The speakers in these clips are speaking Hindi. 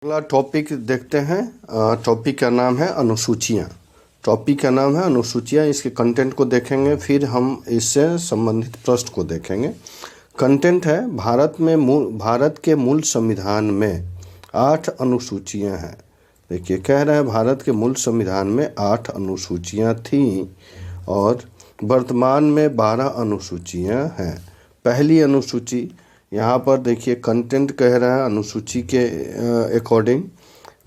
अगला टॉपिक देखते हैं। टॉपिक का नाम है अनुसूचियाँ। टॉपिक का नाम है अनुसूचियाँ। इसके कंटेंट को देखेंगे, फिर हम इससे संबंधित प्रश्न को देखेंगे। कंटेंट है भारत के मूल संविधान में 8 अनुसूचियाँ हैं। देखिए, कह रहे हैं भारत के मूल संविधान में 8 अनुसूचियाँ थीं और वर्तमान में 12 अनुसूचियाँ हैं। पहली अनुसूची, यहाँ पर देखिए कंटेंट कह रहा है अनुसूची के अकॉर्डिंग।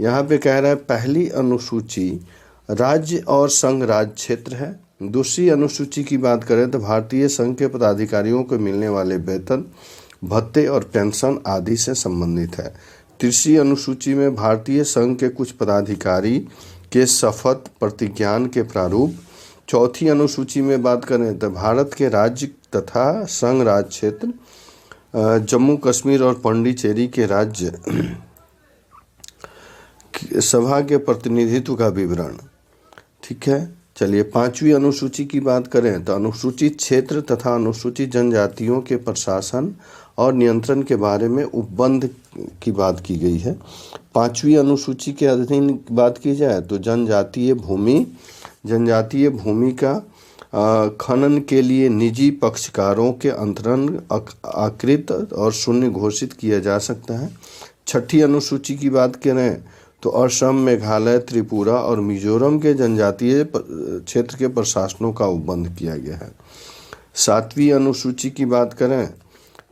यहाँ पे कह रहा है पहली अनुसूची राज्य और संघ राज्य क्षेत्र है। दूसरी अनुसूची की बात करें तो भारतीय संघ के पदाधिकारियों को मिलने वाले वेतन, भत्ते और पेंशन आदि से संबंधित है। तीसरी अनुसूची में भारतीय संघ के कुछ पदाधिकारी के शपथ प्रतिज्ञान के प्रारूप। चौथी अनुसूची में बात करें तो भारत के राज्य तथा संघ राज्य क्षेत्र, जम्मू कश्मीर और पांडिचेरी के राज्य सभा के प्रतिनिधित्व का विवरण। ठीक है, चलिए पांचवी अनुसूची की बात करें तो अनुसूचित क्षेत्र तथा अनुसूचित जनजातियों के प्रशासन और नियंत्रण के बारे में उपबंध की बात की गई है। पांचवी अनुसूची के अधीन बात की जाए तो जनजातीय भूमि का खनन के लिए निजी पक्षकारों के अंतरण आकृत और शून्य घोषित किया जा सकता है। छठी अनुसूची की बात करें तो असम, मेघालय, त्रिपुरा और मिजोरम के जनजातीय क्षेत्र के प्रशासनों का उपबंध किया गया है। सातवीं अनुसूची की बात करें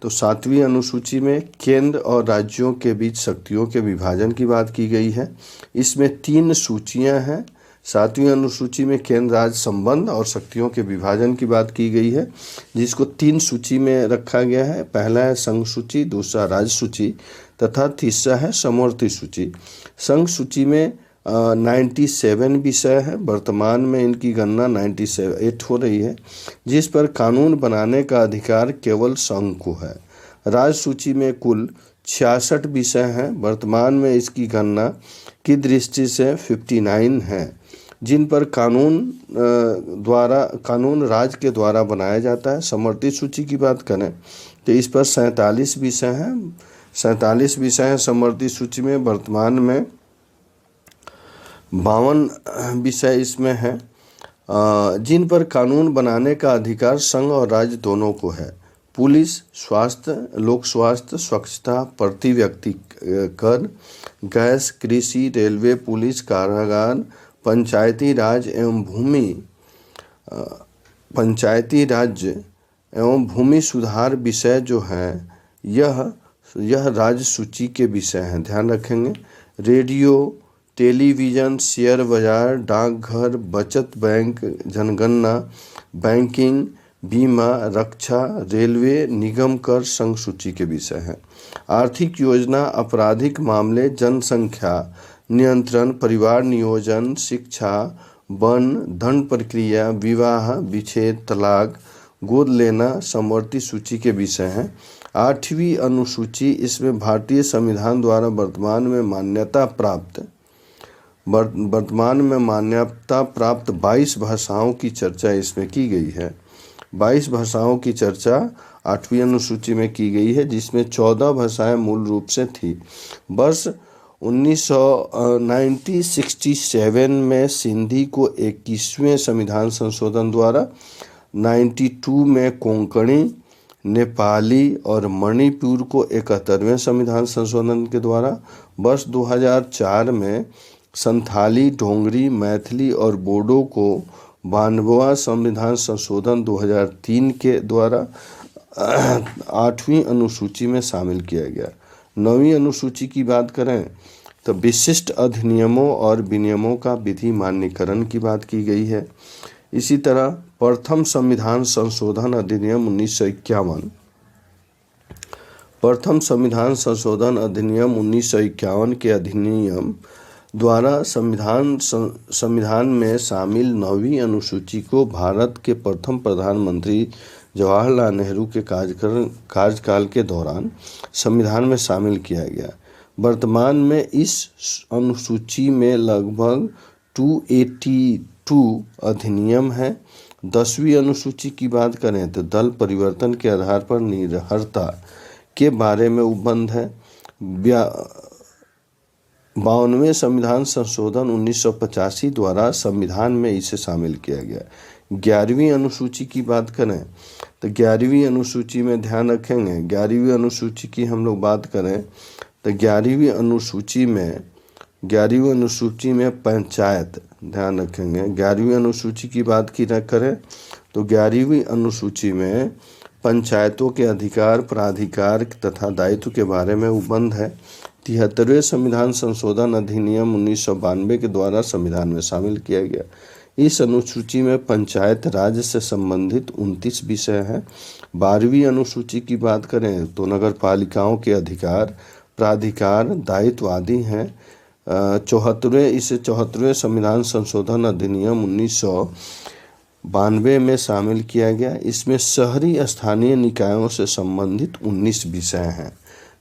तो सातवीं अनुसूची में केंद्र और राज्यों के बीच शक्तियों के विभाजन की बात की गई है। इसमें 3 सूचियां हैं। सातवीं अनुसूची में केंद्र राज्य संबंध और शक्तियों के विभाजन की बात की गई है, जिसको 3 सूची में रखा गया है। पहला है संघ सूची, दूसरा राज्य सूची तथा तीसरा है समवर्ती सूची। संघ सूची में 97 विषय है। वर्तमान में इनकी गणना 98 हो रही है, जिस पर कानून बनाने का अधिकार केवल संघ को है। राज्य सूची में कुल 66 विषय हैं। वर्तमान में इसकी गणना की दृष्टि से 59 हैं, जिन पर कानून राज्य के द्वारा बनाया जाता है। समवर्ती सूची की बात करें तो इस पर 47 विषय हैं। 47 विषय हैं समवर्ती सूची में। वर्तमान में 52 विषय इसमें हैं, जिन पर कानून बनाने का अधिकार संघ और राज्य दोनों को है। पुलिस, स्वास्थ्य, लोक स्वास्थ्य, स्वच्छता, प्रति व्यक्ति कर, गैस, कृषि, रेलवे, पुलिस, कारागार, पंचायती राज एवं भूमि सुधार विषय जो हैं यह राज्य सूची के विषय हैं, ध्यान रखेंगे। रेडियो, टेलीविज़न, शेयर बाजार, डाकघर, बचत बैंक, जनगणना, बैंकिंग, बीमा, रक्षा, रेलवे, निगम कर संघ सूची के विषय हैं। आर्थिक योजना, आपराधिक मामले, जनसंख्या नियंत्रण, परिवार नियोजन, शिक्षा, वन, दंड प्रक्रिया, विवाह, विच्छेद, तलाक, गोद लेना समवर्ती सूची के विषय हैं। 8वीं अनुसूची, इसमें भारतीय संविधान द्वारा वर्तमान में मान्यता प्राप्त 22 भाषाओं की चर्चा इसमें की गई है। 22 भाषाओं की चर्चा 8वीं अनुसूची में की गई है, जिसमें 14 भाषाएं मूल रूप से थी। वर्ष 1967 में सिंधी को 21वें संविधान संशोधन द्वारा, 92 में कोंकणी, नेपाली और मणिपुर को 71वें संविधान संशोधन के द्वारा, वर्ष 2004 में संथाली, डोंगरी, मैथिली और बोडो को 92वां संविधान संशोधन 2003 के द्वारा 8वीं अनुसूची में शामिल किया गया। 9वीं अनुसूची की बात करें तो विशिष्ट अधिनियमों और विनियमों का विधि मान्यकरण की बात की गई है। इसी तरह प्रथम संविधान संशोधन अधिनियम 1951, प्रथम संविधान संशोधन अधिनियम 1951 के अधिनियम द्वारा संविधान में शामिल 9वीं अनुसूची को भारत के प्रथम प्रधानमंत्री जवाहरलाल नेहरू के कार्यकाल के दौरान संविधान में शामिल किया गया। वर्तमान में इस अनुसूची में लगभग 282 अधिनियम हैं। 10वीं अनुसूची की बात करें तो दल परिवर्तन के आधार पर निरहरता के बारे में उपबंध है। 52वें संविधान संशोधन 1985 द्वारा संविधान में इसे शामिल किया गया। 11वीं अनुसूची की बात करें तो 11वीं अनुसूची में ध्यान रखेंगे, 11वीं अनुसूची की हम लोग बात करें तो 11वीं अनुसूची में पंचायत, ध्यान रखेंगे 11वीं अनुसूची की बात की न करें तो 11वीं अनुसूची में पंचायतों के अधिकार, प्राधिकार तथा दायित्व के बारे में उपबंध है। 73वें संविधान संशोधन अधिनियम 1992 के द्वारा संविधान में शामिल किया गया। इस अनुसूची में पंचायत राज से संबंधित 29 विषय हैं। 12वीं अनुसूची की बात करें तो नगर पालिकाओं के अधिकार, प्राधिकार, दायित्व आदि हैं। 74वें संविधान संशोधन अधिनियम 1992 में शामिल किया गया। इसमें शहरी स्थानीय निकायों से संबंधित 19 विषय हैं।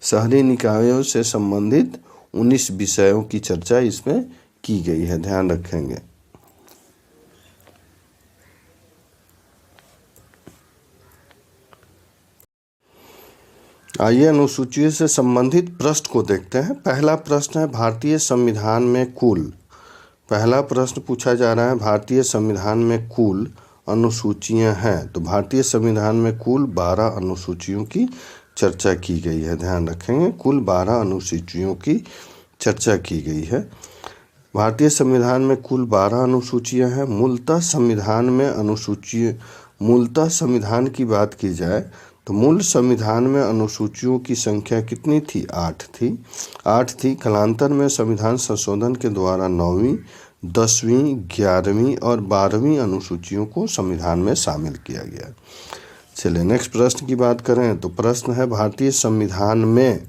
शहरी निकायों से संबंधित 19 विषयों की चर्चा इसमें की गई है, ध्यान रखेंगे। आइए अनुसूची से संबंधित प्रश्न को देखते हैं। पहला प्रश्न है भारतीय संविधान में कुल, पहला प्रश्न पूछा जा रहा है भारतीय संविधान में कुल अनुसूचियां हैं। तो भारतीय संविधान में कुल 12 अनुसूचियों की चर्चा की गई है, ध्यान रखेंगे कुल 12 अनुसूचियों की चर्चा की गई है। भारतीय संविधान में कुल 12 अनुसूचियां हैं। मूलतः संविधान की बात की जाए तो मूल संविधान में अनुसूचियों की संख्या कितनी थी? 8 थी। कालांतर में संविधान संशोधन के द्वारा 9वीं, 10वीं, 11वीं और 12वीं अनुसूचियों को संविधान में शामिल किया गया। चलिए नेक्स्ट प्रश्न की बात करें तो प्रश्न है भारतीय संविधान में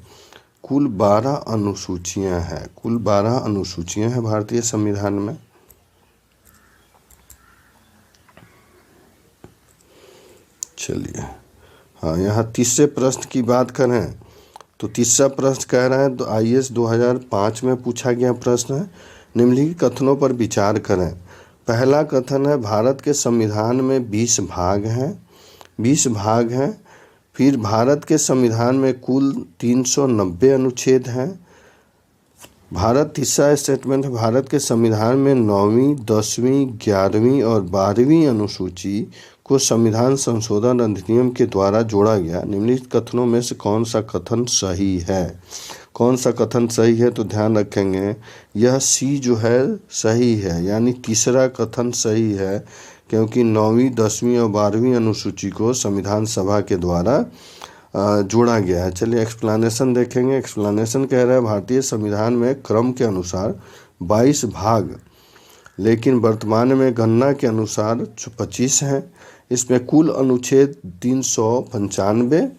कुल 12 अनुसूचियां हैं। कुल 12 अनुसूचियां हैं भारतीय संविधान में। चलिए हाँ, यहाँ तीसरे प्रश्न की बात करें तो तीसरा प्रश्न कह रहा है तो IAS 2005 में पूछा गया प्रश्न है। निम्नलिखित कथनों पर विचार करें। पहला कथन है भारत के संविधान में 20 भाग हैं। फिर भारत के संविधान में कुल 390 अनुच्छेद हैं। तीसरा स्टेटमेंट है भारत के संविधान में 9वीं, 10वीं, 11वीं और 12वीं अनुसूची को संविधान संशोधन अधिनियम के द्वारा जोड़ा गया। निम्नलिखित कथनों में से कौन सा कथन सही है? तो ध्यान रखेंगे यह C जो है सही है, यानी तीसरा कथन सही है, क्योंकि 9वीं, 10वीं और 12वीं अनुसूची को संविधान सभा के द्वारा जोड़ा गया है। चलिए एक्सप्लेनेशन देखेंगे। एक्सप्लेनेशन कह रहा है भारतीय संविधान में क्रम के अनुसार 22 भाग, लेकिन वर्तमान में गणना के अनुसार 25 हैं। इसमें कुल अनुच्छेद 395,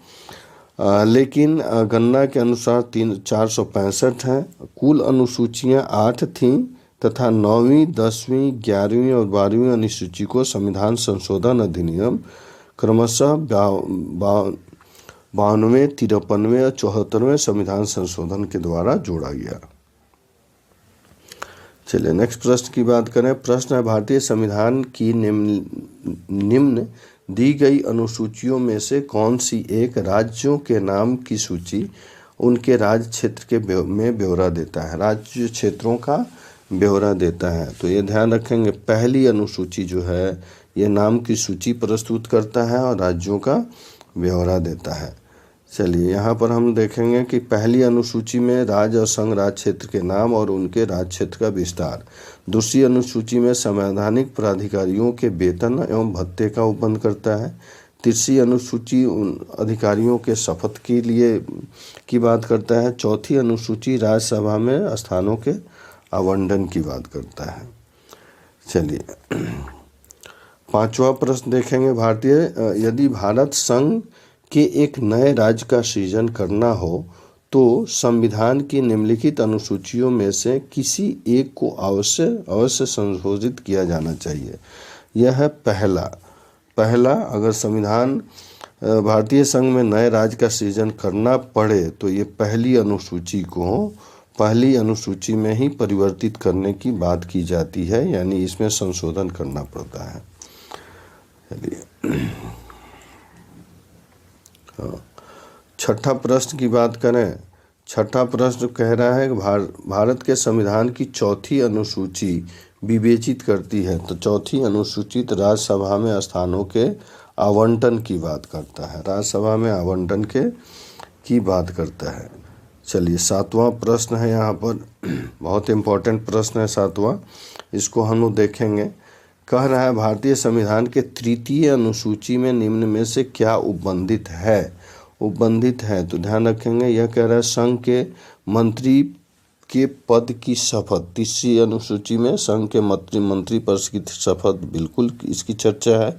लेकिन गणना के अनुसार 465 हैं। कुल अनुसूचियां 8 थीं तथा 9वीं, 10वीं, 11वीं और 12वीं अनुसूची को संविधान संशोधन अधिनियम क्रमशः 92वें, 53वें और 74वें संविधान संशोधन के द्वारा जोड़ा गया। चलिए नेक्स्ट प्रश्न की बात करें। प्रश्न है भारतीय संविधान की निम्न दी गई अनुसूचियों में से कौन सी एक राज्यों के नाम की सूची उनके राज्य क्षेत्र में ब्यौरा देता है? राज्य क्षेत्रों का ब्यौरा देता है। तो ये ध्यान रखेंगे पहली अनुसूची जो है ये नाम की सूची प्रस्तुत करता है और राज्यों का ब्यौरा देता है। चलिए यहाँ पर हम देखेंगे कि पहली अनुसूची में राज्य और संघ राज्य क्षेत्र के नाम और उनके राज्य क्षेत्र का विस्तार। दूसरी अनुसूची में संवैधानिक प्राधिकारियों के वेतन एवं भत्ते का उपबंध करता है। तीसरी अनुसूची उन अधिकारियों के शपथ के लिए की बात करता है। चौथी अनुसूची राज्यसभा में स्थानों के आवंटन की बात करता है। चलिए पांचवा प्रश्न देखेंगे। यदि भारत संघ के एक नए राज्य का सृजन करना हो तो संविधान की निम्नलिखित अनुसूचियों में से किसी एक को अवश्य संशोधित किया जाना चाहिए। यह है पहला अगर संविधान भारतीय संघ में नए राज्य का सृजन करना पड़े तो ये पहली अनुसूची में ही परिवर्तित करने की बात की जाती है, यानी इसमें संशोधन करना पड़ता है। चलिए छठा प्रश्न की बात करें। छठा प्रश्न कह रहा है कि भारत के संविधान की चौथी अनुसूची विवेचित करती है। तो चौथी अनुसूचित राज्यसभा में स्थानों के आवंटन की बात करता है, राज्यसभा में आवंटन की बात करता है। चलिए सातवां प्रश्न है यहाँ पर, बहुत इम्पोर्टेंट प्रश्न है सातवां, इसको हम लोग देखेंगे। कह रहा है भारतीय संविधान के तृतीय अनुसूची में निम्न में से क्या उपबंधित है। उपबंधित है तो ध्यान रखेंगे, यह कह रहा है संघ के मंत्री के पद की शपथ। तीसरी अनुसूची में संघ के मंत्री पद की शपथ, बिल्कुल इसकी चर्चा है।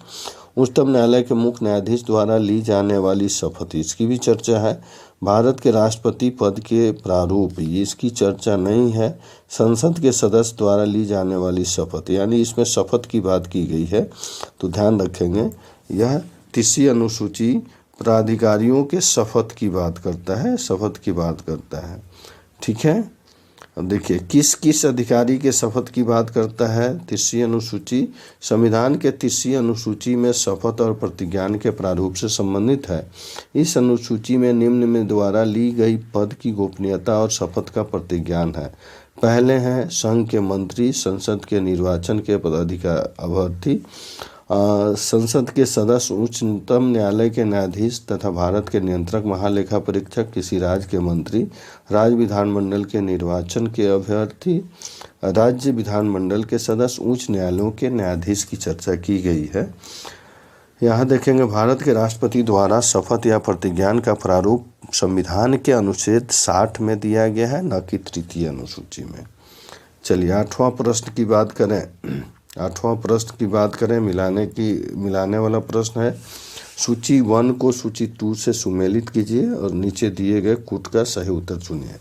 उच्चतम न्यायालय के मुख्य न्यायाधीश द्वारा ली जाने वाली शपथ, इसकी भी चर्चा है। भारत के राष्ट्रपति पद के प्रारूप, ये इसकी चर्चा नहीं है। संसद के सदस्य द्वारा ली जाने वाली शपथ, यानी इसमें शपथ की बात की गई है, तो ध्यान रखेंगे यह तीसरी अनुसूची प्राधिकारियों के शपथ की बात करता है, शपथ की बात करता है। ठीक है, अब देखिए किस किस अधिकारी के शपथ की बात करता है तीसरी अनुसूची। संविधान के तीसरी अनुसूची में शपथ और प्रतिज्ञान के प्रारूप से संबंधित है। इस अनुसूची में निम्न में द्वारा ली गई पद की गोपनीयता और शपथ का प्रतिज्ञान है। पहले हैं संघ के मंत्री, संसद के निर्वाचन के पदाधिकारी अभ्यर्थी, संसद के सदस्य, उच्चतम न्यायालय के न्यायाधीश तथा भारत के नियंत्रक महालेखा परीक्षक, किसी राज्य के मंत्री, राज्य विधानमंडल के निर्वाचन के अभ्यर्थी, राज्य विधानमंडल के सदस्य, उच्च न्यायालयों के न्यायाधीश की चर्चा की गई है। यहाँ देखेंगे भारत के राष्ट्रपति द्वारा शपथ या प्रतिज्ञान का प्रारूप संविधान के अनुच्छेद 60 में दिया गया है, न कि तृतीय अनुसूची में। चलिए आठवां प्रश्न की बात करें। आठवां प्रश्न की बात करें, मिलाने वाला प्रश्न है। सूची 1 को सूची 2 से सुमेलित कीजिए और नीचे दिए गए कूट का सही उत्तर चुनिए।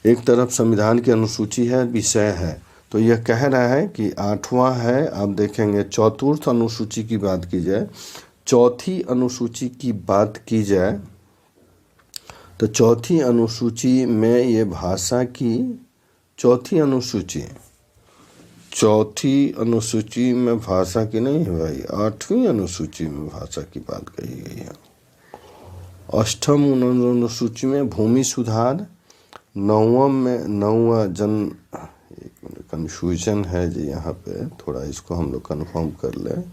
एक तरफ संविधान की अनुसूची है, विषय है, तो यह कह रहा है कि आठवां है। आप देखेंगे चतुर्थ अनुसूची की बात की जाए, चौथी अनुसूची की बात की जाए तो चौथी अनुसूची में ये भाषा की चौथी अनुसूची में भाषा की नहीं है भाई, आठवीं अनुसूची में भाषा की बात कही गई है। अष्टम अनुसूची में भूमि सुधार, नौवां कंफ्यूजन है जी यहाँ पे, थोड़ा इसको हम लोग कंफर्म कर लें।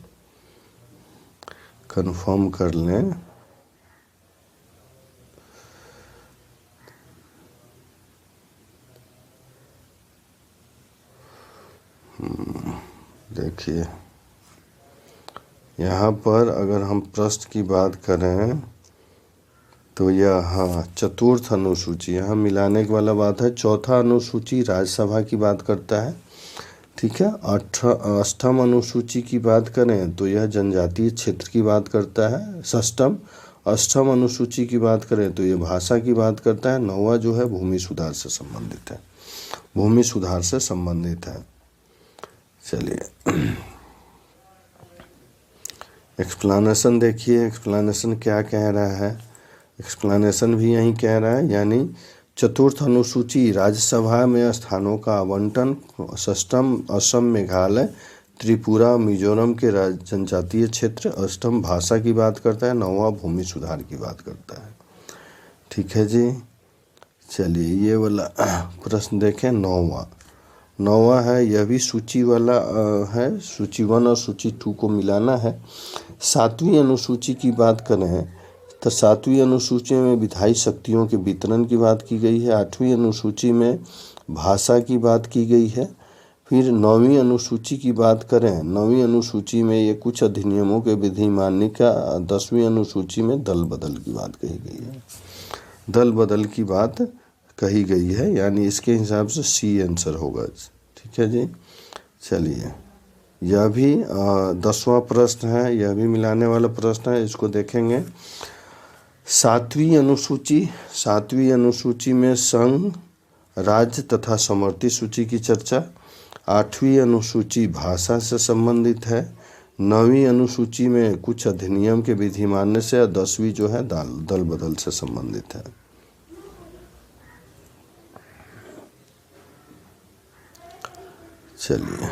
देखिए यहाँ पर अगर हम प्रश्न की बात करें तो यह चतुर्थ अनुसूची यहाँ मिलाने की वाला बात है। चौथा अनुसूची राज्यसभा की बात करता है, ठीक है। अष्टम अनुसूची की बात करें तो यह जनजातीय क्षेत्र की बात करता है। अष्टम अनुसूची की बात करें तो यह भाषा की बात करता है। नौवां जो है भूमि सुधार से संबंधित है, चलिए एक्सप्लेनेशन देखिए, एक्सप्लेनेशन क्या कह रहा है। एक्सप्लेनेशन भी यही कह रहा है, यानी चतुर्थ अनुसूची राज्यसभा में स्थानों का आवंटन, षष्टम असम, मेघालय, त्रिपुरा, मिजोरम के जनजातीय क्षेत्र। अष्टम भाषा की बात करता है। नौवां भूमि सुधार की बात करता है, ठीक है जी। चलिए ये वाला प्रश्न देखें, नौवां है, यह भी सूची वाला है। सूची 1 और सूची 2 को मिलाना है। सातवीं अनुसूची की बात करें तो सातवीं अनुसूची में विधायी शक्तियों के वितरण की बात की गई है। आठवीं अनुसूची में भाषा की बात की गई है। फिर नौवीं अनुसूची की बात करें, नौवीं अनुसूची में ये कुछ अधिनियमों के विधि मानने का। 10वीं अनुसूची में दल बदल की बात कही गई है, दल बदल की बात कही गई है, यानी इसके हिसाब से सी आंसर होगा, ठीक है जी। चलिए यह भी 10वां प्रश्न है, यह भी मिलाने वाला प्रश्न है, इसको देखेंगे। सातवीं अनुसूची में संघ, राज्य तथा समवर्ती सूची की चर्चा। आठवीं अनुसूची भाषा से संबंधित है। नौवीं अनुसूची में कुछ अधिनियम के विधि मानने से, और 10वीं जो है दल बदल से संबंधित है। चलिए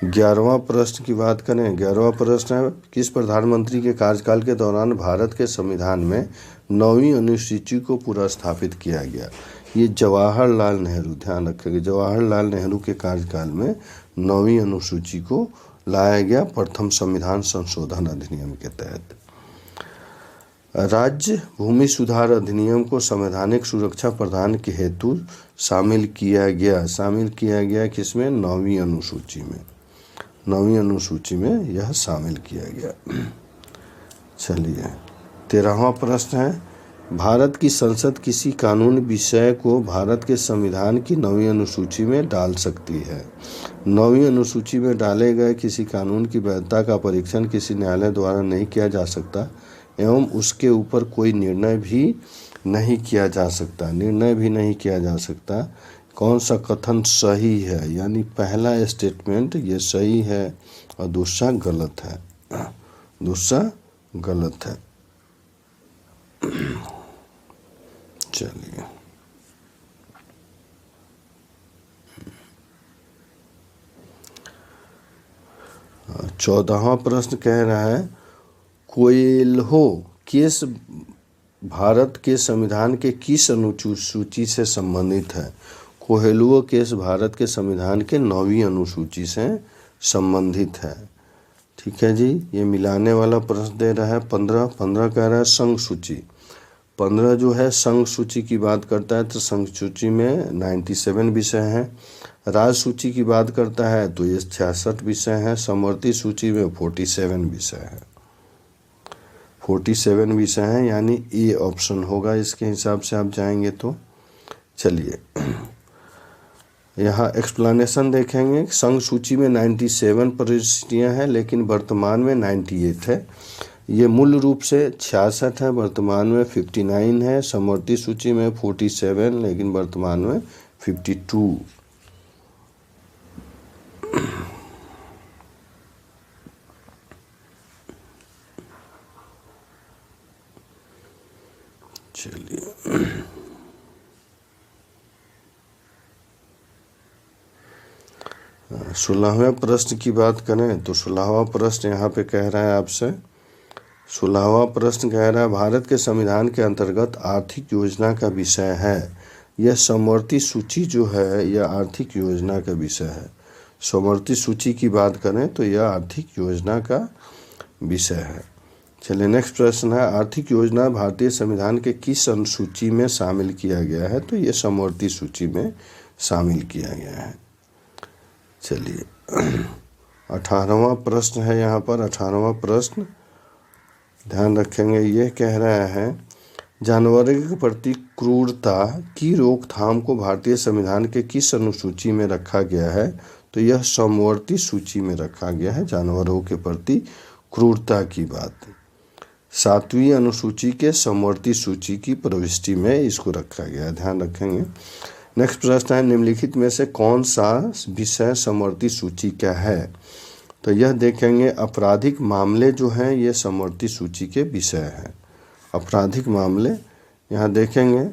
11वां प्रश्न की बात करें, 11वां प्रश्न है किस प्रधानमंत्री के कार्यकाल के दौरान भारत के संविधान में 9वीं अनुसूची को पुनर्स्थापित किया गया। ये जवाहरलाल नेहरू, ध्यान रखेंगे जवाहरलाल नेहरू के कार्यकाल में 9वीं अनुसूची को लाया गया प्रथम संविधान संशोधन अधिनियम के तहत। राज्य भूमि सुधार अधिनियम को संवैधानिक सुरक्षा प्रदान के हेतु शामिल किया गया किसमें? 9वीं अनुसूची में, 9वीं अनुसूची में यह शामिल किया गया। चलिए 13वां प्रश्न है भारत की संसद किसी कानून विषय को भारत के संविधान की 9वीं अनुसूची में डाल सकती है। 9वीं अनुसूची में डाले गए किसी कानून की वैधता का परीक्षण किसी न्यायालय द्वारा नहीं किया जा सकता एवं उसके ऊपर कोई निर्णय भी नहीं किया जा सकता। कौन सा कथन सही है? यानी पहला स्टेटमेंट ये सही है और दूसरा गलत है, चलिए 14वां प्रश्न कह रहा है कोएल्हो केस भारत के संविधान के किस अनुसूची से संबंधित है? कोएल्हो केस भारत के संविधान के 9वीं अनुसूची से संबंधित है। ठीक है जी, ये मिलाने वाला प्रश्न दे रहा है 15 कह रहा है संघ सूची। 15 जो है संघ सूची की बात करता है तो संघ सूची में 97 विषय हैं। राज्य सूची की बात करता है तो ये 66 विषय हैं। समवर्ती सूची में 47 विषय हैं, 47 विषय हैं, यानी ए ऑप्शन होगा इसके हिसाब से आप जाएंगे तो। चलिए यहाँ एक्सप्लेनेशन देखेंगे। संघ सूची में 97 प्रविष्टियाँ हैं लेकिन वर्तमान में 98 है। ये मूल रूप से 66 है, वर्तमान में 59 है। समवर्ती सूची में 47 लेकिन वर्तमान में 52। चलिए 16वें प्रश्न की बात करें तो 16वां प्रश्न यहाँ पे कह रहा है आपसे, 16वां प्रश्न कह रहा है भारत के संविधान के अंतर्गत आर्थिक योजना का विषय है। यह समवर्ती सूची जो है यह आर्थिक योजना का विषय है। समवर्ती सूची की बात करें तो यह आर्थिक योजना का विषय है। चलिए नेक्स्ट प्रश्न है आर्थिक योजना भारतीय संविधान के किस अनुसूची में शामिल किया गया है? तो यह समवर्ती सूची में शामिल किया गया है। चलिए 18वां प्रश्न है यहाँ पर। 18वां प्रश्न ध्यान रखेंगे, ये कह रहा है जानवरों के प्रति क्रूरता की रोकथाम को भारतीय संविधान के किस अनुसूची में रखा गया है? तो यह समवर्ती सूची में रखा गया है। जानवरों के प्रति क्रूरता की बात 7वीं अनुसूची के समवर्ती सूची की प्रविष्टि में इसको रखा गया है, ध्यान रखेंगे। नेक्स्ट प्रश्न है निम्नलिखित में से कौन सा विषय समवर्ती सूची का है? तो यह देखेंगे आपराधिक मामले जो हैं ये समवर्ती सूची के विषय हैं। आपराधिक मामले यहाँ देखेंगे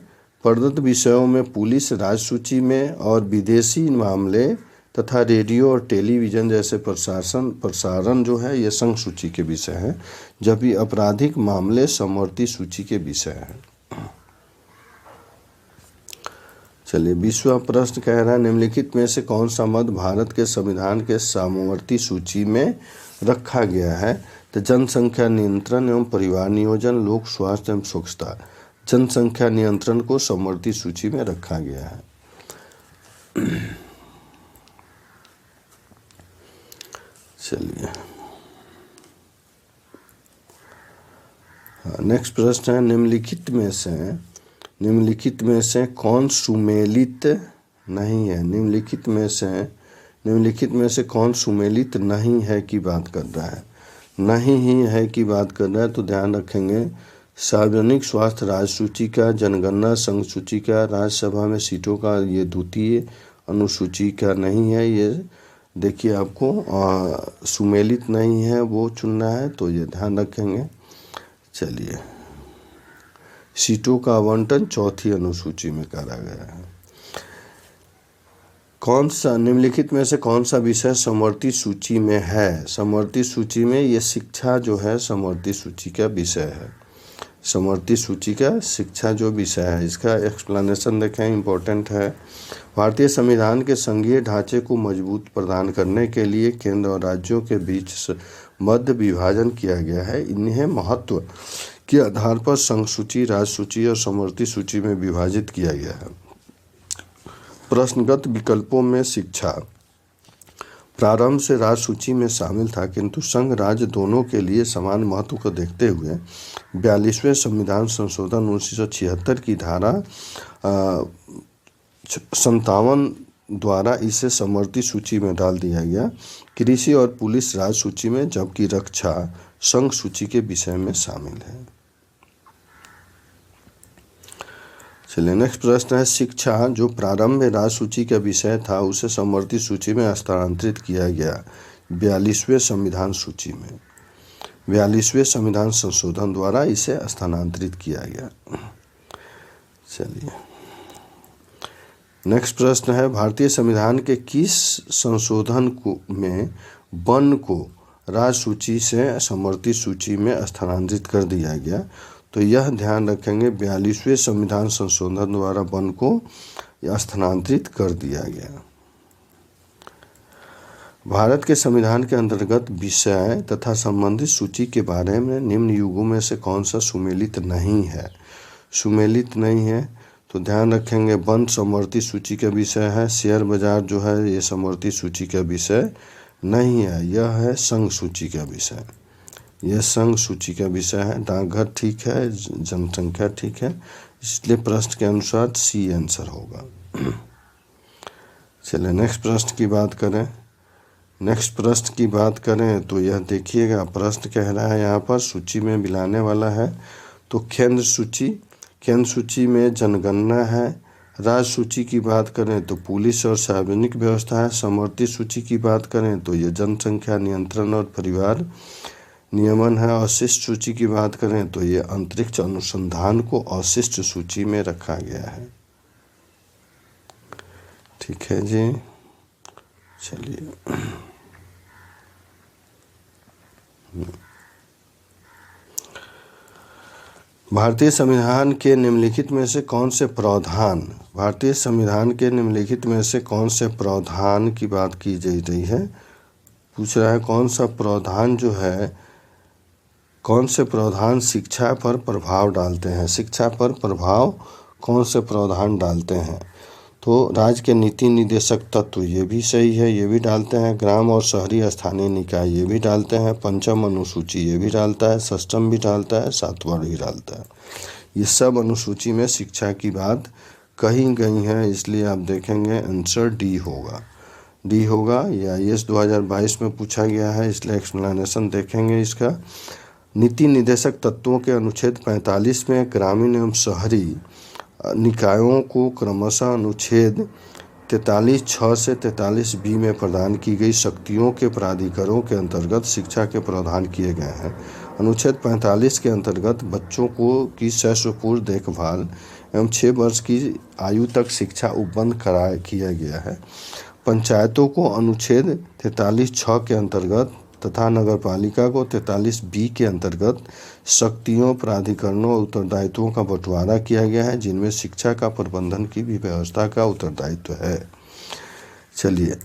प्रदत्त विषयों में पुलिस राज्य सूची में और विदेशी मामले तथा रेडियो और टेलीविज़न जैसे प्रसारण जो है ये संघ सूची के विषय हैं, जबकि आपराधिक मामले समवर्ती सूची के विषय हैं। चलिए 20वां प्रश्न कह रहा है निम्नलिखित में से कौन सा मद भारत के संविधान के समवर्ती सूची में रखा गया है? तो जनसंख्या नियंत्रण एवं परिवार नियोजन, लोक स्वास्थ्य एवं स्वच्छता। जनसंख्या नियंत्रण को समवर्ती सूची में रखा गया है। चलिए नेक्स्ट प्रश्न है निम्नलिखित में से कौन सुमेलित नहीं है? निम्नलिखित में से कौन सुमेलित नहीं है की बात कर रहा है, नहीं ही है की बात कर रहा है। तो ध्यान रखेंगे सार्वजनिक स्वास्थ्य राज्य सूची का, जनगणना संघ सूची का, राज्यसभा में सीटों का ये द्वितीय अनुसूची का नहीं है। ये देखिए आपको सुमेलित नहीं है वो चुनना है, तो ये ध्यान रखेंगे। चलिए सीटों का आवंटन चौथी अनुसूची में करा गया है। कौन सा निम्नलिखित में से कौन सा विषय समवर्ती सूची में है? समवर्ती सूची में ये शिक्षा जो है समवर्ती सूची का विषय है। समवर्ती सूची का शिक्षा जो विषय है, इसका एक्सप्लेनेशन देखें, इम्पोर्टेंट है। भारतीय संविधान के संघीय ढांचे को मजबूत प्रदान करने के लिए केंद्र और राज्यों के बीच मध्य विभाजन किया गया है। इन्हें महत्व के आधार पर संघ सूची, राज्य सूची और समवर्ती सूची में विभाजित किया गया है। प्रश्नगत विकल्पों में शिक्षा प्रारंभ से राज्य सूची में शामिल था, किंतु संघ राज्य दोनों के लिए समान महत्व को देखते हुए 42वें संविधान संशोधन 1976 की धारा 57 द्वारा इसे समवर्ती सूची में डाल दिया गया। कृषि और पुलिस राज्य सूची में, जबकि रक्षा संघ सूची के विषय में शामिल है। चलिए नेक्स्ट प्रश्न है, शिक्षा जो प्रारंभ में राज्य सूची का विषय था उसे समवर्ती सूची में स्थानांतरित किया गया 42वें संविधान सूची में। 42वें संविधान संशोधन द्वारा इसे स्थानांतरित किया गया। चलिए नेक्स्ट प्रश्न है, भारतीय संविधान के किस संशोधन को में वन को राज्य सूची से समवर्ती सूची में स्थानांतरित कर दिया गया? तो यह ध्यान रखेंगे 42वें संविधान संशोधन द्वारा वन को स्थानांतरित कर दिया गया। भारत के संविधान के अंतर्गत विषय तथा संबंधित सूची के बारे में निम्न युगों में से कौन सा सुमेलित नहीं है? सुमेलित नहीं है तो ध्यान रखेंगे वन समवर्ती सूची का विषय है। शेयर बाजार जो है ये समवर्ती सूची का विषय नहीं है, यह है संघ सूची का विषय। यह संघ सूची का विषय है। डाकघर ठीक है, जनसंख्या ठीक है, इसलिए प्रश्न के अनुसार सी आंसर होगा। चलिए नेक्स्ट प्रश्न की बात करें। नेक्स्ट प्रश्न की बात करें तो यह देखिएगा, प्रश्न कह रहा है यहाँ पर सूची में मिलाने वाला है। तो केंद्र सूची में जनगणना है। राज्य सूची की बात करें तो पुलिस और सार्वजनिक व्यवस्था है। समवर्ती सूची की बात करें तो ये जनसंख्या नियंत्रण और परिवार नियमन है। अशिष्ट सूची की बात करें तो ये अंतरिक्ष अनुसंधान को अशिष्ट सूची में रखा गया है। ठीक है जी। चलिए भारतीय संविधान के निम्नलिखित में से कौन से प्रावधान, भारतीय संविधान के निम्नलिखित में से कौन से प्रावधान की बात की जा रही है? पूछ रहा है कौन सा प्रावधान जो है, कौन से प्रावधान शिक्षा पर प्रभाव डालते हैं? शिक्षा पर प्रभाव कौन से प्रावधान डालते हैं? तो राज्य के नीति निर्देशक तत्व ये भी सही है, ये भी डालते हैं। ग्राम और शहरी स्थानीय निकाय ये भी डालते हैं। पंचम अनुसूची ये भी डालता है। षष्ठम भी डालता है, सातवां भी डालता है। ये सब अनुसूची में शिक्षा की बात कही गई है, इसलिए आप देखेंगे आंसर डी होगा। डी होगा। या IAS 2022 में पूछा गया है, इसलिए एक्सप्लेनेशन देखेंगे इसका। नीति निर्देशक तत्वों के अनुच्छेद 45 में ग्रामीण एवं शहरी निकायों को क्रमशः अनुच्छेद 43(6) से 43(b) में प्रदान की गई शक्तियों के प्राधिकरणों के अंतर्गत शिक्षा के प्रावधान किए गए हैं। अनुच्छेद 45 के अंतर्गत बच्चों को की शिशुपूर्व देखभाल एवं 6 वर्ष की आयु तक शिक्षा उपबंध किया गया है। पंचायतों को अनुच्छेद 43(6) के अंतर्गत तथा नगरपालिका को 43(b) के अंतर्गत शक्तियों, प्राधिकरणों और उत्तरदायित्वों का बंटवारा किया गया है, जिनमें शिक्षा का प्रबंधन की भी व्यवस्था का उत्तरदायित्व है। चलिए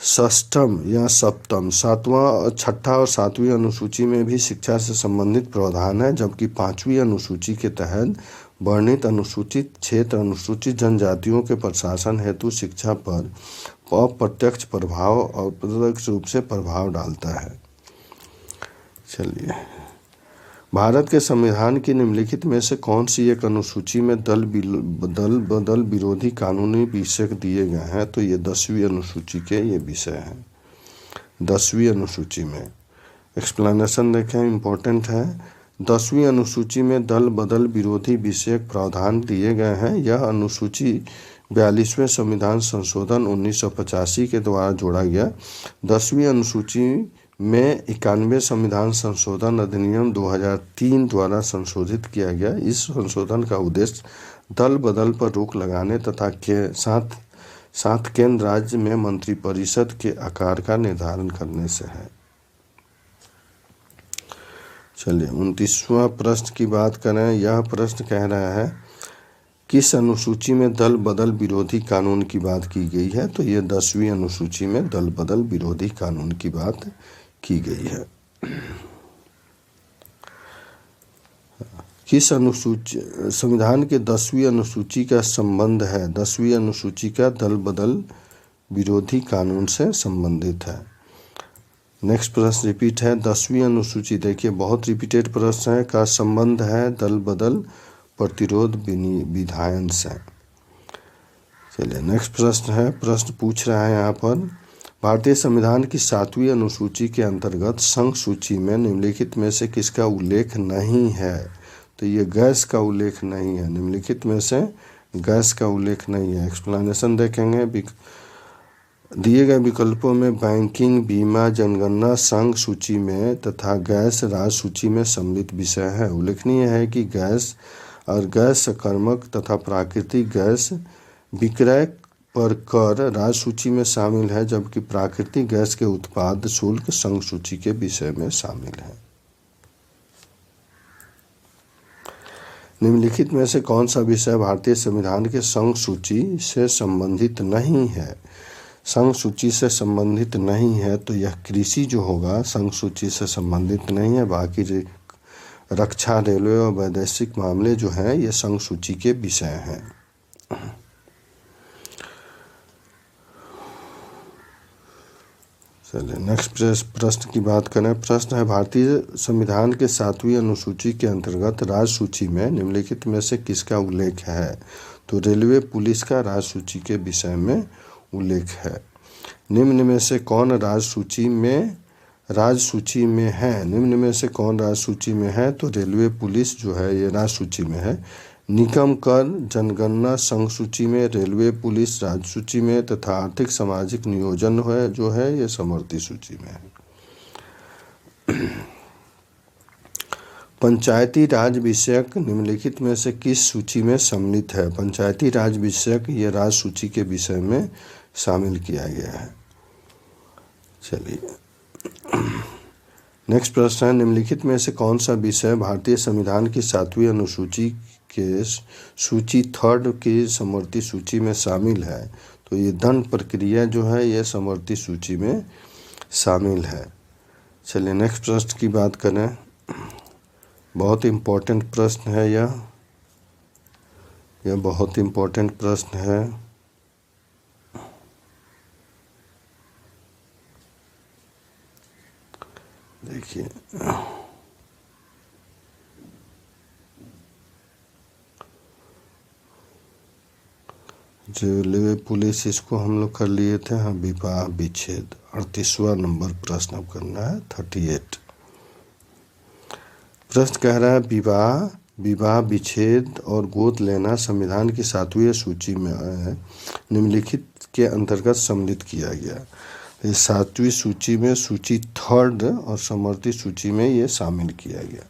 षष्ठम या सप्तम, छठा और सातवीं अनुसूची में भी शिक्षा से संबंधित प्रावधान है, जबकि 5वीं अनुसूची के तहत वर्णित अनुसूचित क्षेत्र अनुसूचित जनजातियों के प्रशासन हेतु शिक्षा पर अप्रत्यक्ष प्रभाव और प्रत्यक्ष रूप से प्रभाव डालता है। चलिए भारत के संविधान की निम्नलिखित में से कौन सी एक अनुसूची में दल बदल विरोधी कानूनी विषय दिए गए हैं? तो ये 10वीं अनुसूची के ये विषय हैं। 10वीं अनुसूची में एक्सप्लेनेशन देखें, इम्पोर्टेंट है। 10वीं अनुसूची में दल बदल विरोधी विषयक प्रावधान दिए गए हैं। यह अनुसूची 42वें संविधान संशोधन 1985 के द्वारा जोड़ा गया। 10वीं अनुसूची में 91 संविधान संशोधन अधिनियम 2003 द्वारा संशोधित किया गया। इस संशोधन का उद्देश्य दल बदल पर रोक लगाने तथा के साथ 7 केंद्र राज्य में मंत्रिपरिषद के आकार का निर्धारण करने से है। चलिए 29वां प्रश्न की बात करें। यह प्रश्न कह रहा है किस अनुसूची में दल बदल विरोधी कानून की बात की गई है? तो ये 10वीं अनुसूची में दल बदल विरोधी कानून की बात की गई है। किस अनुसूची संविधान के 10वीं अनुसूची का संबंध है? 10वीं अनुसूची का दल बदल विरोधी कानून से संबंधित है। नेक्स्ट प्रश्न रिपीट है। 10वीं अनुसूची देखिए बहुत रिपीटेड प्रश्न है का संबंध है दल बदल प्रतिरोध विधायन से। चलिए नेक्स्ट प्रश्न है। प्रश्न पूछ रहा है यहाँ पर भारतीय संविधान की 7वीं अनुसूची के अंतर्गत संघ सूची में निम्नलिखित में से किसका उल्लेख नहीं है? तो ये गैस का उल्लेख नहीं है। निम्नलिखित में से गैस का उल्लेख नहीं है। एक्सप्लेनेशन देखेंगे। दिए गए विकल्पों में बैंकिंग, बीमा, जनगणना संघ सूची में तथा गैस राज्य सूची में सम्मिलित विषय है। उल्लेखनीय है कि गैस और गैस सकर्मक तथा प्राकृतिक गैस विक्रय पर कर राज्य सूची में शामिल है, जबकि प्राकृतिक गैस के उत्पाद शुल्क संघ सूची के विषय में शामिल है। निम्नलिखित में से कौन सा विषय भारतीय संविधान के संघ सूची से संबंधित नहीं है? संघ सूची से संबंधित नहीं है तो यह कृषि जो होगा संघ सूची से संबंधित नहीं है। बाकी रक्षा, रेलवे और वैदेशिक मामले जो हैं ये संघ सूची के विषय हैं। चलिए नेक्स्ट प्रश्न की बात करें। प्रश्न है भारतीय संविधान के 7वीं अनुसूची के अंतर्गत राज्य सूची में निम्नलिखित में से किसका उल्लेख है? तो रेलवे पुलिस का राज्य सूची के विषय में उल्लेख है। निम्न में से कौन राज्य सूची में है? निम्न में से कौन राज्य सूची में है? तो रेलवे पुलिस जो है ये राज्य सूची में है। निगम कर, जनगणना संघ सूची में, रेलवे पुलिस राज्य सूची में तथा आर्थिक सामाजिक नियोजन है जो है ये समवर्ती सूची में है। पंचायती राज विषयक निम्नलिखित में से किस सूची में सम्मिलित है? पंचायती राज विषयक ये राज्य सूची के विषय में शामिल किया गया है। चलिए नेक्स्ट प्रश्न है। निम्नलिखित में से कौन सा विषय भारतीय संविधान की 7वीं अनुसूची के सूची 3 की समवर्ती सूची में शामिल है? तो ये दंड प्रक्रिया जो है ये समवर्ती सूची में शामिल है। चलिए नेक्स्ट प्रश्न की बात करें। बहुत इम्पोर्टेंट प्रश्न है यह बहुत इम्पोर्टेंट प्रश्न है। देखिए रेलवे पुलिस इसको हम लोग कर लिए थे। हाँ विवाह विच्छेद 38वां नंबर प्रश्न अब करना है 38। प्रश्न कह रहा है विवाह विच्छेद और गोद लेना संविधान की 7वीं सूची में है, निम्नलिखित के अंतर्गत सम्मिलित किया गया। ये 7वीं सूची में सूची 3 और समवर्ती सूची में ये शामिल किया गया।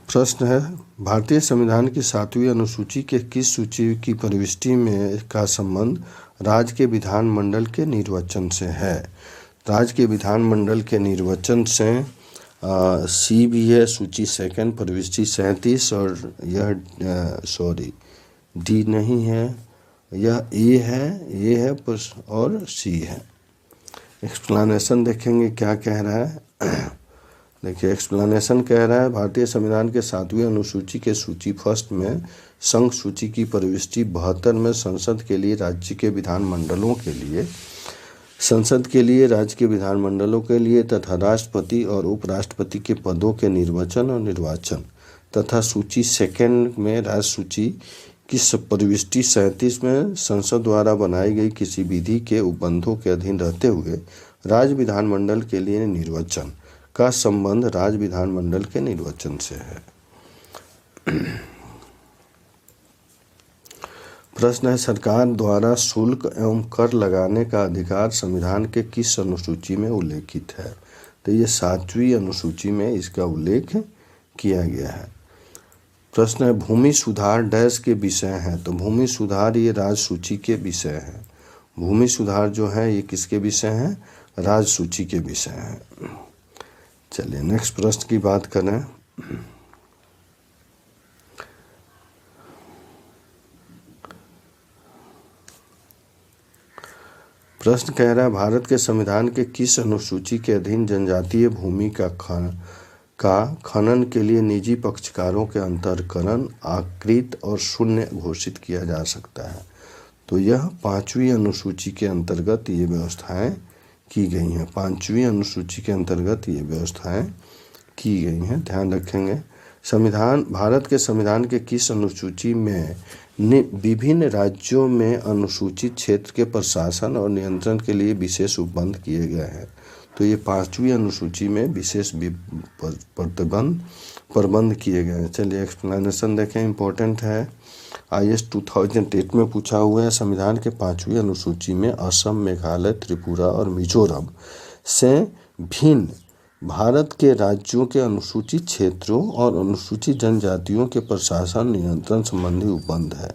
प्रश्न है भारतीय संविधान की 7वीं अनुसूची के किस सूची की प्रविष्टि में का संबंध राज्य के विधानमंडल के निर्वाचन से है? राज्य के विधानमंडल के निर्वाचन से सी भी है सूची 2 प्रविष्टि 37 और यह डी नहीं है, यह ए है और सी है। एक्सप्लेनेशन देखेंगे क्या कह रहा है। देखिए एक्सप्लेनेशन कह रहा है भारतीय संविधान के 7वीं अनुसूची के सूची 1 में संघ सूची की प्रविष्टि 72 में संसद के लिए राज्य के विधानमंडलों के लिए राज्य के विधानमंडलों के लिए तथा राष्ट्रपति और उपराष्ट्रपति के पदों के निर्वाचन तथा सूची 2 में राज्य सूची की प्रविष्टि 37 में संसद द्वारा बनाई गई किसी विधि के उपबंधों के अधीन रहते हुए राज्य विधानमंडल के लिए निर्वाचन का संबंध राज्य विधानमंडल के निर्वाचन से है। प्रश्न है सरकार द्वारा शुल्क एवं कर लगाने का अधिकार संविधान के किस अनुसूची में उल्लेखित है? तो ये 7वीं अनुसूची में इसका उल्लेख किया गया है। प्रश्न है भूमि सुधार डैश के विषय हैं। तो भूमि सुधार ये राजसूची के विषय है। भूमि सुधार जो है ये किसके विषय हैं? राजसूची के विषय हैं। चलिए नेक्स्ट प्रश्न की बात करें। प्रश्न कह रहा है भारत के संविधान के किस अनुसूची के अधीन जनजातीय भूमि का खनन के लिए निजी पक्षकारों के अंतर्करण आकृत और शून्य घोषित किया जा सकता है? तो यह 5वीं अनुसूची के अंतर्गत ये व्यवस्थाएं की गई हैं। 5वीं अनुसूची के अंतर्गत ये व्यवस्थाएं की गई हैं, ध्यान रखेंगे। भारत के संविधान के किस अनुसूची में विभिन्न राज्यों में अनुसूचित क्षेत्र के प्रशासन और नियंत्रण के लिए विशेष उपबंध किए गए हैं? तो ये 5वीं अनुसूची में विशेष प्रबंध किए गए हैं। चलिए एक्सप्लेनेशन देखें, इम्पोर्टेंट है। IAS 2008 में पूछा हुआ है संविधान के 5वीं अनुसूची में असम, मेघालय, त्रिपुरा और मिजोरम से भिन्न भारत के राज्यों के अनुसूचित क्षेत्रों और अनुसूचित जनजातियों के प्रशासन नियंत्रण संबंधी उपबंध है।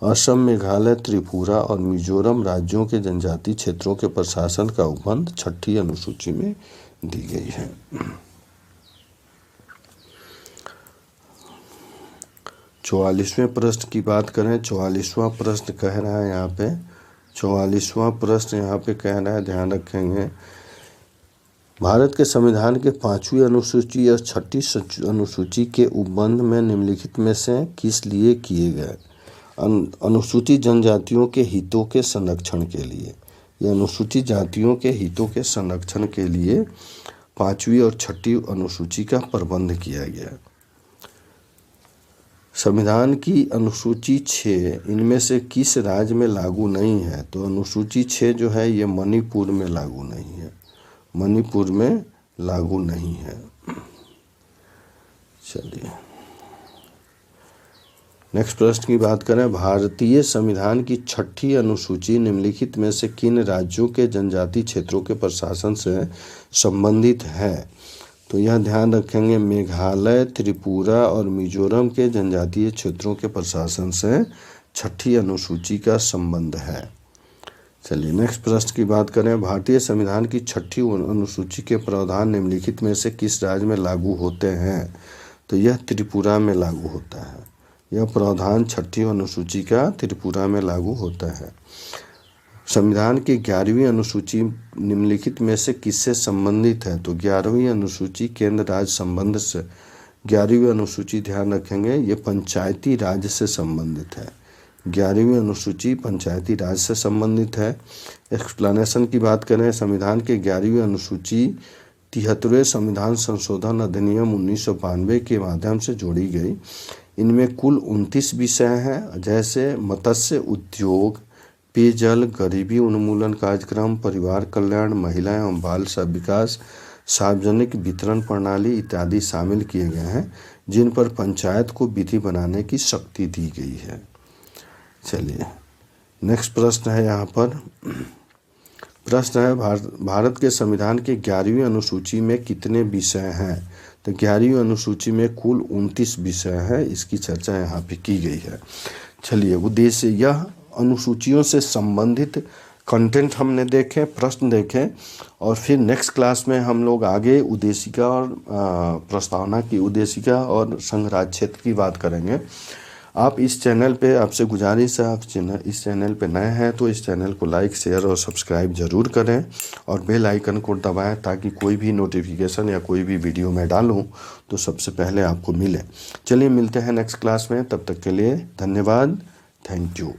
असम, मेघालय, त्रिपुरा और मिजोरम राज्यों के जनजातीय क्षेत्रों के प्रशासन का उपबंध 6ठी अनुसूची में दी गई है। 44वें प्रश्न की बात करें। 44वां प्रश्न कह रहा है यहाँ पे, 44वां प्रश्न यहाँ पे कह रहा है, ध्यान रखेंगे। भारत के संविधान के 5वीं अनुसूची और 6ठी अनुसूची के उपबंध में निम्नलिखित में से किस लिए किए गए? अनुसूचित जनजातियों के हितों के संरक्षण के लिए। ये अनुसूचित जातियों के हितों के संरक्षण के लिए 5वीं और 6ठी अनुसूची का प्रबंध किया गया। संविधान की अनुसूची 6 इनमें से किस राज्य में लागू नहीं है? तो अनुसूची 6 जो है ये मणिपुर में लागू नहीं है, मणिपुर में लागू नहीं है। चलिए नेक्स्ट प्रश्न की बात करें। भारतीय संविधान की 6ठी अनुसूची निम्नलिखित में से किन राज्यों के जनजातीय क्षेत्रों के प्रशासन से संबंधित है? तो यह ध्यान रखेंगे, मेघालय, त्रिपुरा और मिजोरम के जनजातीय क्षेत्रों के प्रशासन से 6ठी अनुसूची का संबंध है। चलिए नेक्स्ट प्रश्न की बात करें। भारतीय संविधान की 6ठी अनुसूची के प्रावधान निम्नलिखित में से किस राज्य में लागू होते हैं? तो यह त्रिपुरा में लागू होता है। यह प्रावधान 6ठी अनुसूची का त्रिपुरा में लागू होता है। संविधान की 11वीं अनुसूची निम्नलिखित में से किससे संबंधित है? तो 11वीं अनुसूची केंद्र राज्य संबंध से, 11वीं अनुसूची ध्यान रखेंगे ये पंचायती राज से संबंधित है। 11वीं अनुसूची पंचायती राज से संबंधित है। एक्सप्लेनेशन की बात करें। संविधान के 11वीं अनुसूची 73वें संविधान संशोधन अधिनियम 1992 के माध्यम से जोड़ी गई। इनमें कुल 29 विषय हैं, जैसे मत्स्य उद्योग, पेयजल, गरीबी उन्मूलन कार्यक्रम, परिवार कल्याण, महिला एवं बाल विकास, सार्वजनिक वितरण प्रणाली इत्यादि शामिल किए गए हैं, जिन पर पंचायत को विधि बनाने की शक्ति दी गई है। चलिए नेक्स्ट प्रश्न है, यहाँ पर प्रश्न है भारत के संविधान के 11वीं अनुसूची में कितने विषय हैं? तो 11वीं अनुसूची में कुल 29 विषय है, इसकी चर्चा यहाँ पे की गई है। चलिए उद्देश्य, यह अनुसूचियों से संबंधित कंटेंट हमने देखे, प्रश्न देखे, और फिर नेक्स्ट क्लास में हम लोग आगे उद्देशिका और प्रस्तावना की उद्देशिका और संघराज्य क्षेत्र की बात करेंगे। आप इस चैनल पे, आपसे गुजारिश है, आप इस चैनल पे नए हैं तो इस चैनल को लाइक, शेयर और सब्सक्राइब ज़रूर करें और बेल आइकन को दबाएं, ताकि कोई भी नोटिफिकेशन या कोई भी वीडियो मैं डालूं तो सबसे पहले आपको मिले। चलिए मिलते हैं नेक्स्ट क्लास में, तब तक के लिए धन्यवाद, थैंक यू।